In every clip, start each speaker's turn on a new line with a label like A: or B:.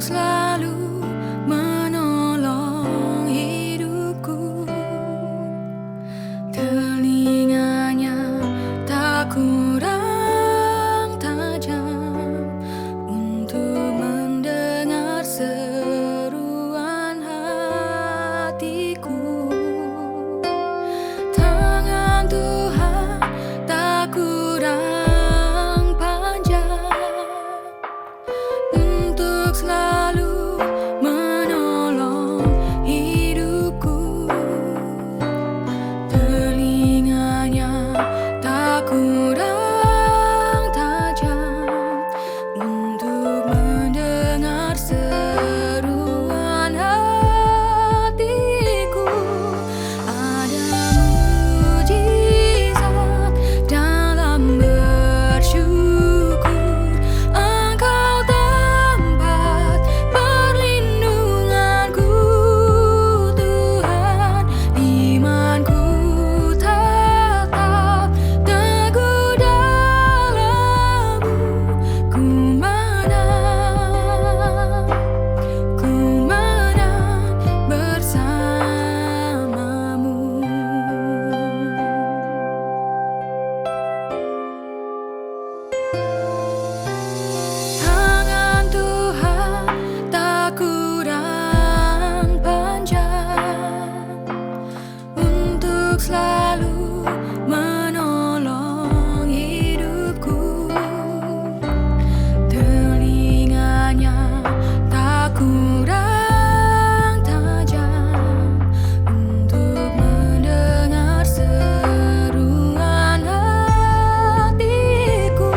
A: selalu menolong hidupku. Telinganya tak kurang tajam untuk mendengar seruan hatiku. Tangan Tuhan tak kurang panjang untuk selalu menolong hidupku. Telinganya tak kurang tajam untuk mendengar seruan hatiku. Ada mujizat dalam bersyukur. Engkau tempat perlindunganku, Tuhan. Imanku tetap teguh dalam-Mu. Ku menang bersama-Mu. Tangan Tuhan tak kurang panjang untuk selalu menolong hidupku. Telinganya tak kurang tajam untuk mendengar seruan hatiku.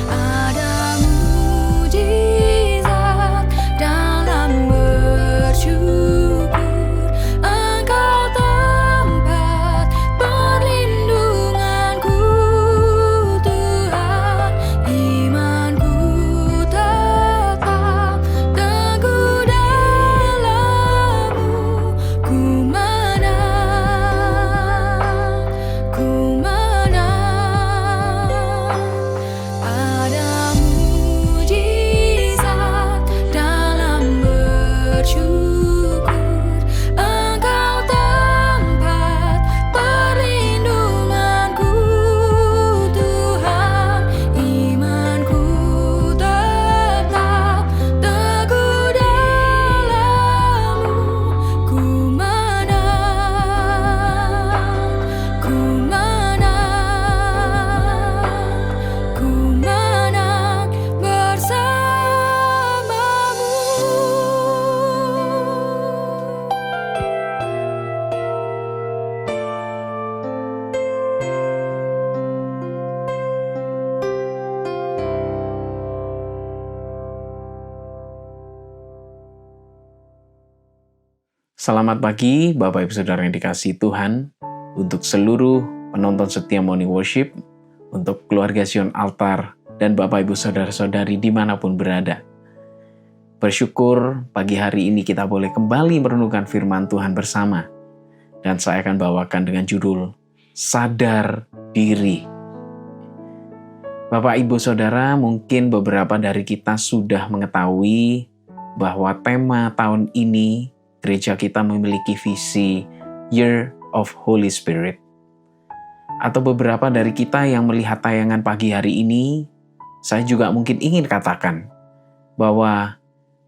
A: Ada mujizat dalam bersyukur. Engkau tempat perlindunganku, Tuhan. Imanku tetap teguh dalam-Mu. Ku menang. Ada mujizat dalam bersyukur. Engkau tempat perlindunganku, Tuhan. Imanku tetap teguh dalam-Mu. Ku menang bersama-Mu.
B: Selamat pagi, Bapak Ibu Saudara yang dikasihi Tuhan, untuk seluruh penonton setia Morning Worship, untuk keluarga Zion Altar, dan Bapak Ibu Saudara-saudari dimanapun berada. Bersyukur pagi hari ini kita boleh kembali merenungkan firman Tuhan bersama. Dan saya akan bawakan dengan judul, Sadar Diri. Bapak Ibu Saudara, mungkin beberapa dari kita sudah mengetahui bahwa tema tahun ini gereja kita memiliki visi Year of Holy Spirit. Atau beberapa dari kita yang melihat tayangan pagi hari ini, saya juga mungkin ingin katakan bahwa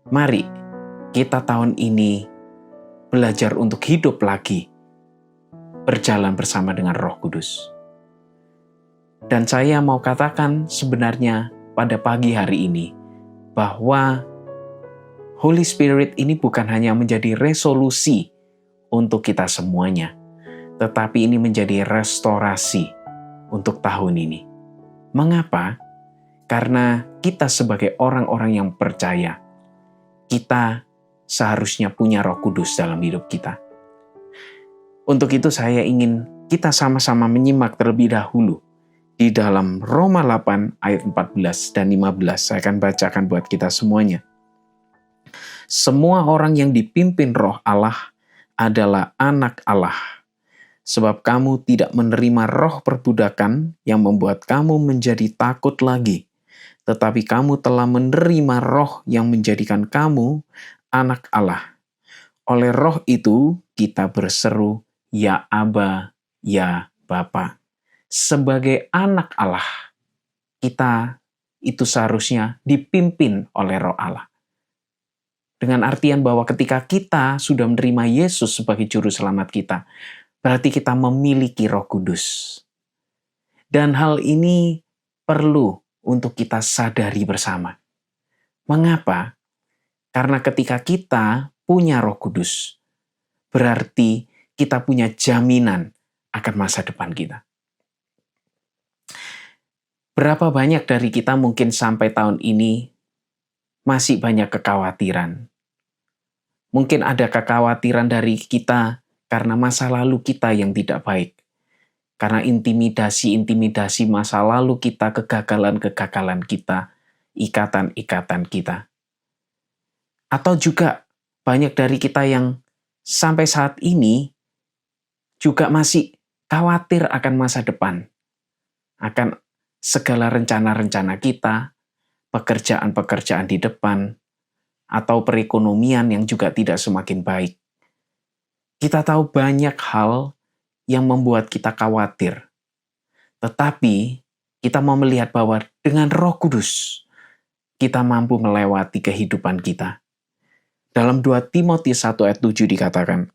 B: mari kita tahun ini belajar untuk hidup lagi, berjalan bersama dengan Roh Kudus. Dan saya mau katakan sebenarnya pada pagi hari ini bahwa Holy Spirit ini bukan hanya menjadi resolusi untuk kita semuanya, tetapi ini menjadi restorasi untuk tahun ini. Mengapa? Karena kita sebagai orang-orang yang percaya, kita seharusnya punya Roh Kudus dalam hidup kita. Untuk itu saya ingin kita sama-sama menyimak terlebih dahulu di dalam Roma 8 ayat 14 dan 15. Saya akan bacakan buat kita semuanya. Semua orang yang dipimpin Roh Allah adalah anak Allah. Sebab kamu tidak menerima roh perbudakan yang membuat kamu menjadi takut lagi, tetapi kamu telah menerima Roh yang menjadikan kamu anak Allah. Oleh Roh itu kita berseru, ya Aba, ya Bapa. Sebagai anak Allah, kita itu seharusnya dipimpin oleh Roh Allah. Dengan artian bahwa ketika kita sudah menerima Yesus sebagai juru selamat kita, berarti kita memiliki Roh Kudus. Dan hal ini perlu untuk kita sadari bersama. Mengapa? Karena ketika kita punya Roh Kudus, berarti kita punya jaminan akan masa depan kita. Berapa banyak dari kita mungkin sampai tahun ini masih banyak kekhawatiran. Mungkin ada kekhawatiran dari kita karena masa lalu kita yang tidak baik. Karena intimidasi-intimidasi masa lalu kita, kegagalan-kegagalan kita, ikatan-ikatan kita. Atau juga banyak dari kita yang sampai saat ini juga masih khawatir akan masa depan. Akan segala rencana-rencana kita, pekerjaan-pekerjaan di depan, atau perekonomian yang juga tidak semakin baik. Kita tahu banyak hal yang membuat kita khawatir. Tetapi kita mau melihat bahwa dengan Roh Kudus, kita mampu melewati kehidupan kita. Dalam 2 Timotius 1 ayat 7 dikatakan,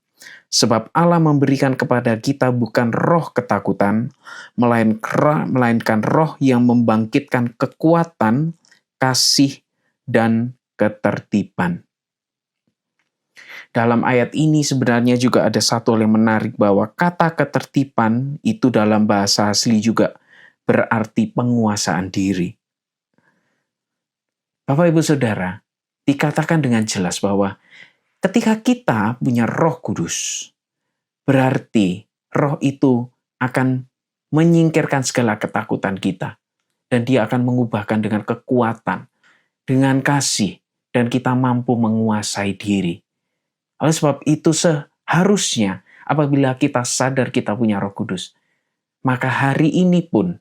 B: sebab Allah memberikan kepada kita bukan roh ketakutan, melainkan roh yang membangkitkan kekuatan, kasih, dan ketertiban. Dalam ayat ini sebenarnya juga ada satu hal yang menarik bahwa kata ketertiban itu dalam bahasa asli juga berarti penguasaan diri. Bapak Ibu Saudara, dikatakan dengan jelas bahwa ketika kita punya Roh Kudus, berarti roh itu akan menyingkirkan segala ketakutan kita. Dan dia akan mengubahkan dengan kekuatan, dengan kasih, dan kita mampu menguasai diri. Oleh sebab itu seharusnya apabila kita sadar kita punya Roh Kudus, maka hari ini pun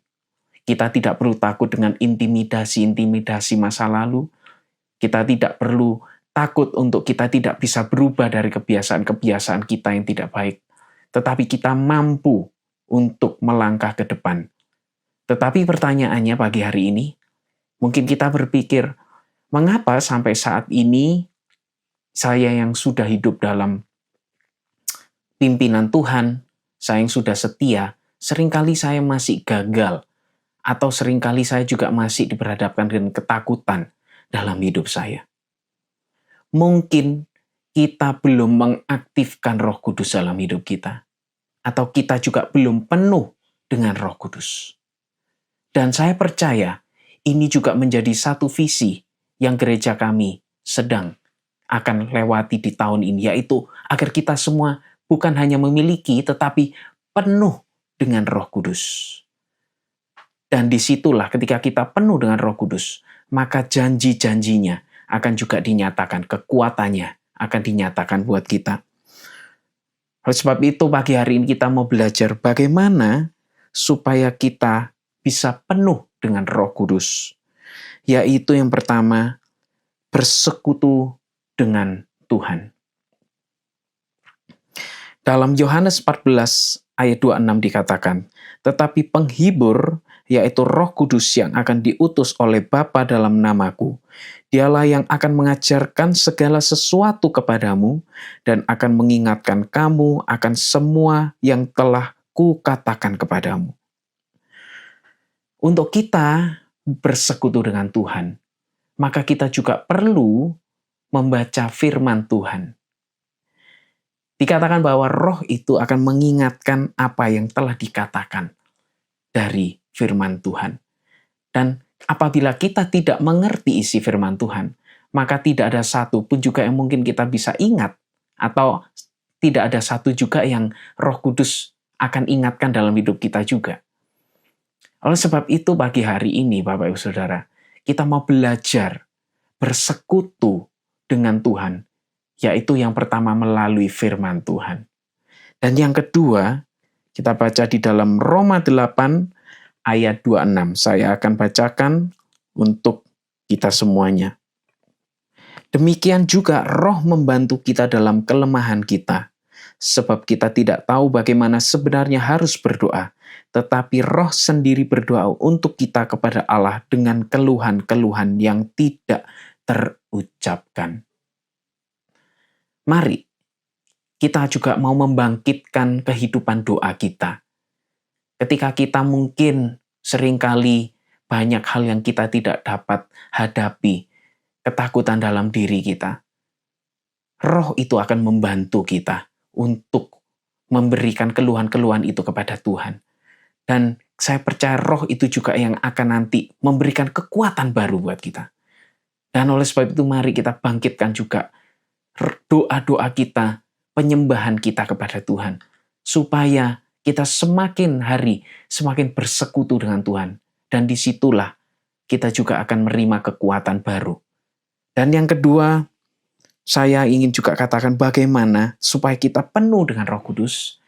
B: kita tidak perlu takut dengan intimidasi-intimidasi masa lalu. Kita tidak perlu takut untuk kita tidak bisa berubah dari kebiasaan-kebiasaan kita yang tidak baik. Tetapi kita mampu untuk melangkah ke depan. Tetapi pertanyaannya pagi hari ini, mungkin kita berpikir, mengapa sampai saat ini saya yang sudah hidup dalam pimpinan Tuhan, saya yang sudah setia, seringkali saya masih gagal, atau seringkali saya juga masih diperhadapkan dengan ketakutan dalam hidup saya. Mungkin kita belum mengaktifkan Roh Kudus dalam hidup kita, atau kita juga belum penuh dengan Roh Kudus. Dan saya percaya ini juga menjadi satu visi yang gereja kami sedang akan lewati di tahun ini, yaitu agar kita semua bukan hanya memiliki, tetapi penuh dengan Roh Kudus. Dan disitulah ketika kita penuh dengan Roh Kudus, maka janji-janjinya akan juga dinyatakan, kekuatannya akan dinyatakan buat kita. Oleh sebab itu pagi hari ini kita mau belajar bagaimana supaya kita bisa penuh dengan Roh Kudus. Yaitu yang pertama, bersekutu dengan Tuhan. Dalam Yohanes 14 ayat 26 dikatakan, tetapi penghibur, yaitu Roh Kudus yang akan diutus oleh Bapa dalam namaku, dialah yang akan mengajarkan segala sesuatu kepadamu dan akan mengingatkan kamu akan semua yang telah kukatakan kepadamu. Untuk kita bersekutu dengan Tuhan, maka kita juga perlu membaca firman Tuhan. Dikatakan bahwa roh itu akan mengingatkan apa yang telah dikatakan dari firman Tuhan. Dan apabila kita tidak mengerti isi firman Tuhan, maka tidak ada satu pun juga yang mungkin kita bisa ingat, atau tidak ada satu juga yang Roh Kudus akan ingatkan dalam hidup kita juga. Oleh sebab itu pagi hari ini Bapak Ibu Saudara, kita mau belajar bersekutu dengan Tuhan, yaitu yang pertama melalui firman Tuhan. Dan yang kedua, kita baca di dalam Roma 8 ayat 26. Saya akan bacakan untuk kita semuanya. Demikian juga Roh membantu kita dalam kelemahan kita, sebab kita tidak tahu bagaimana sebenarnya harus berdoa, tetapi Roh sendiri berdoa untuk kita kepada Allah dengan keluhan-keluhan yang tidak terucapkan. Mari kita juga mau membangkitkan kehidupan doa kita. Ketika kita mungkin seringkali banyak hal yang kita tidak dapat hadapi, ketakutan dalam diri kita, Roh itu akan membantu kita untuk memberikan keluhan-keluhan itu kepada Tuhan. Dan saya percaya Roh itu juga yang akan nanti memberikan kekuatan baru buat kita. Dan oleh sebab itu mari kita bangkitkan juga doa-doa kita, penyembahan kita kepada Tuhan, supaya kita semakin hari semakin bersekutu dengan Tuhan. Dan disitulah kita juga akan menerima kekuatan baru. Dan yang kedua, saya ingin juga katakan bagaimana supaya kita penuh dengan Roh Kudus,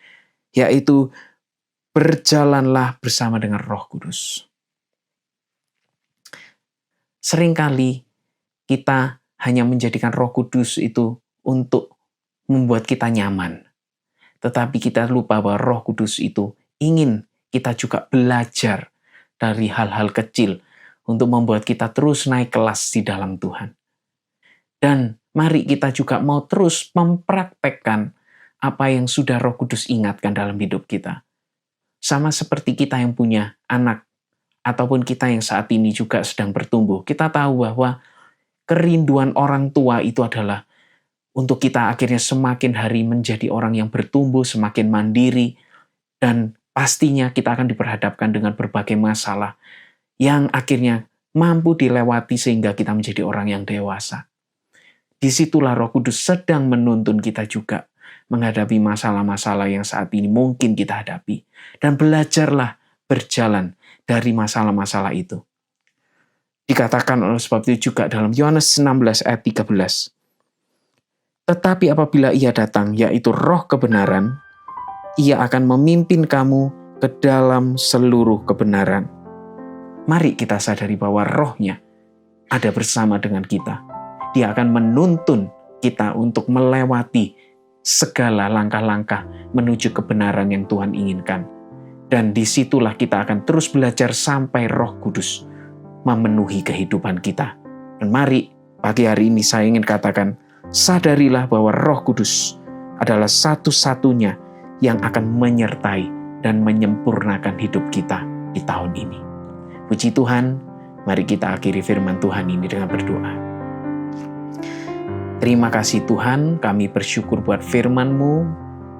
B: yaitu berjalanlah bersama dengan Roh Kudus. Seringkali kita hanya menjadikan Roh Kudus itu untuk membuat kita nyaman. Tetapi kita lupa bahwa Roh Kudus itu ingin kita juga belajar dari hal-hal kecil untuk membuat kita terus naik kelas di dalam Tuhan. Dan mari kita juga mau terus mempraktekkan apa yang sudah Roh Kudus ingatkan dalam hidup kita. Sama seperti kita yang punya anak, ataupun kita yang saat ini juga sedang bertumbuh, kita tahu bahwa kerinduan orang tua itu adalah untuk kita akhirnya semakin hari menjadi orang yang bertumbuh, semakin mandiri, dan pastinya kita akan diperhadapkan dengan berbagai masalah yang akhirnya mampu dilewati sehingga kita menjadi orang yang dewasa. Disitulah Roh Kudus sedang menuntun kita juga menghadapi masalah-masalah yang saat ini mungkin kita hadapi. Dan belajarlah berjalan dari masalah-masalah itu. Dikatakan oleh sebab itu juga dalam Yohanes 16 ayat 13. Tetapi apabila ia datang, yaitu Roh kebenaran, ia akan memimpin kamu ke dalam seluruh kebenaran. Mari kita sadari bahwa Roh-Nya ada bersama dengan kita. Dia akan menuntun kita untuk melewati segala langkah-langkah menuju kebenaran yang Tuhan inginkan. Dan disitulah kita akan terus belajar sampai Roh Kudus memenuhi kehidupan kita. Dan mari pagi hari ini saya ingin katakan, sadarilah bahwa Roh Kudus adalah satu-satunya yang akan menyertai dan menyempurnakan hidup kita di tahun ini. Puji Tuhan, mari kita akhiri firman Tuhan ini dengan berdoa. Terima kasih Tuhan, kami bersyukur buat firman-Mu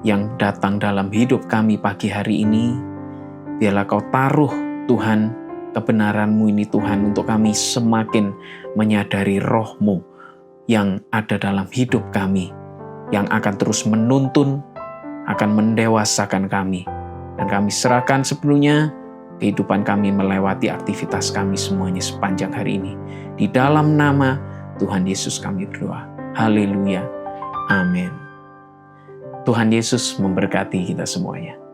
B: yang datang dalam hidup kami pagi hari ini. Biarlah Kau taruh Tuhan kebenaran-Mu ini Tuhan untuk kami semakin menyadari Roh-Mu yang ada dalam hidup kami, yang akan terus menuntun, akan mendewasakan kami. Dan kami serahkan sepenuhnya kehidupan kami melewati aktivitas kami semuanya sepanjang hari ini. Di dalam nama Tuhan Yesus kami berdoa. Haleluya. Amin. Tuhan Yesus memberkati kita semuanya.